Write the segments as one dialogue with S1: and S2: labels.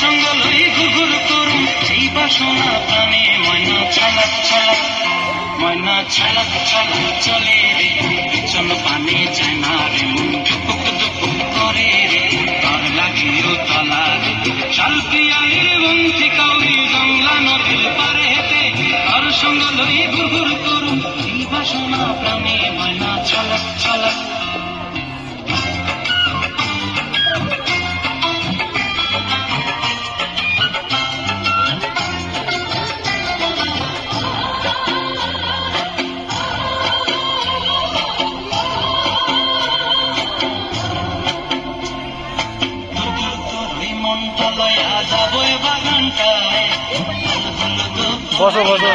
S1: সঙ্গ লই ঘুরঘুর করুম সেই বাসনা প্রাণে ময়না ছালাক ছালাক ময়না ছালাক ছালাক চলে রে পিছন পানে যায় না রে মন দুপুক দুপুক করে রে তার লাগিও তলা রে শাল পিয়ালির বন্তি কাউরি জংলা নদীর পারে হেঁটে তার সঙ্গ লই ঘুরঘুর করুম সেই বাসনা প্রাণে ময়না ছালাক ছালাক
S2: বসো বসো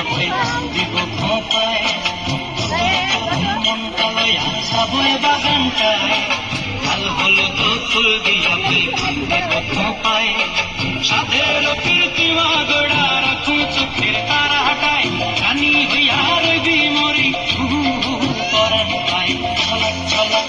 S1: সাধের কীর্তিমা গোড়া রাখুন চোখের তারা হাটায় রানী হইয়া রবি মরি পরান পায় ছলক ছলক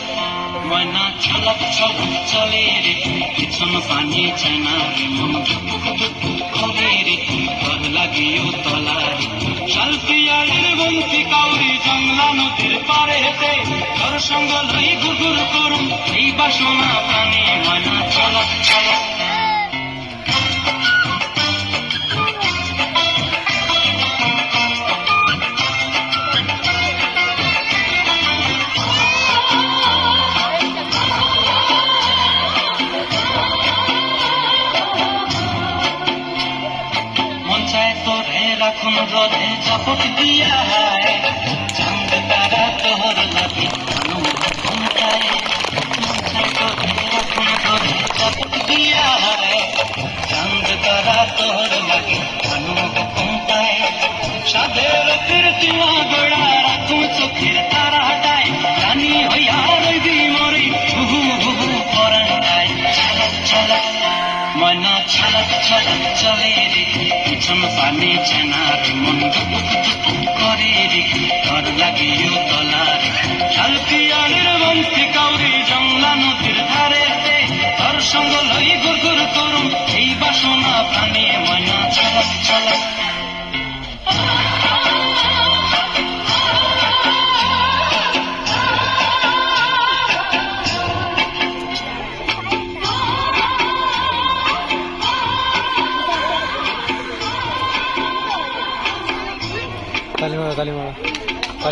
S1: ময়না ছলক ছলক চলে রে পিছন পানি চায় না রে মন ধুপুক ধুপুক করে রে ঘর লাগিও তলা রে শাল পিয়ালির বন্তি কাউরি জংলা নদীর পারে হেঁটে ঘর সঙ্গ লই ঘুরঘুর করুম এই বাসনা প্রাণে ময়না ছলক ছলক রাখুন রোদে জাপট দিয়া হায় চাঁদ তারা তোহর লাগে অনুমোদন পায় রাখুন রোদে জাপট দিয়া হায় চাঁদ তারা তোহর লাগে অনুমোদন পায় সাধের কীর্তিমা গোড়া রাখুন চোখের তারা হাটায় রানী হইয়া রবি মরি হুহু হুহু পরান গায় ছলক ছলক ময়না ছলক ছলক চলে রে পিছন পানি চেনার মন দুপুক দুপুক করে রে ঘর লাগিও তলা রে শাল পিয়ালির বন্তি কাউরি জংলা নদীর ধারে ঘর সঙ্গ লই ঘুরঘুর করুম এই বাসনা প্রাণে ময়না ছলক ছলক
S2: তালি মারো তালি মারো